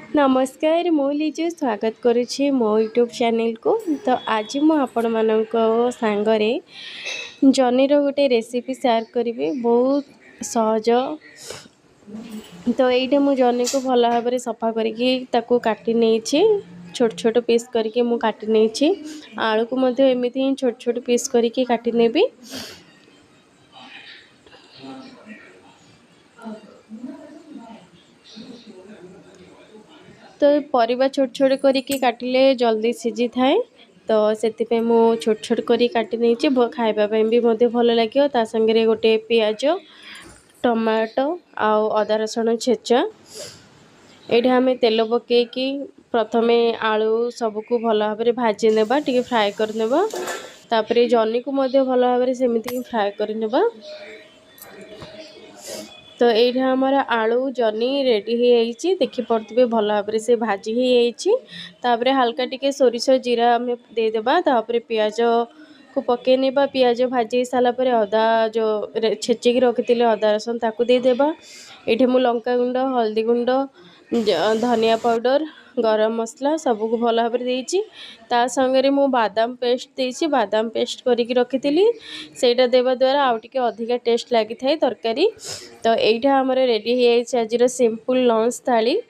नमस्कार मु लीजु स्वागत करुछि मो यूट्यूब चैनल को। तो आज मु आपण मानक सांगरे जनीर गोटे रेसिपी शेयर करी बहुत सहज। तो ये मु जनी को भल भाव में सफा करके काटी नहीं छोट छोट पीस करके मु काटी नहीं आलू को मध्य एमती ही छोट छोट पीस करके काटी नेबी। तो परिबा छोट छोट करके काटिले जल्दी सीझी थाए। तो से मु छोट छोट करी काटी नहीं खाइबा भी मते भल लगे। ता संगे गोटे पियाज टमाटो आउ अदा रसुण छेचा ये आम तेल पकईकि प्रथमे आलू सबको भल भाव में भाजी नेबा टिके फ्राए करनेबा। तापरे जनी को मध्य भल भाव में सेमती फ्राए करनेबा। तो ये आमर आलू जनी रेडी हो देखी पड़े भल भाव से भाजी होपर हाल्का टिके सोरिष जीरा आम देदेबा। तापर पियाज को पकईने पियाज भाजी सारापर अदा जो छेचिकी रखी अदा रसुण ताकू देदेबा। ये मु लंका गुंड हल्दी गुंड धनिया पाउडर गरम मसला सबको भल भाव में ता संगे मु बादाम पेस्ट देसी बादाम पेस्ट करके रखी सेटा देवा द्वारा आउ टिके अधिका टेस्ट लगी थाए तरकारी। तो यहाँ आमर रेडी हो आज सिंपल लंच थाली।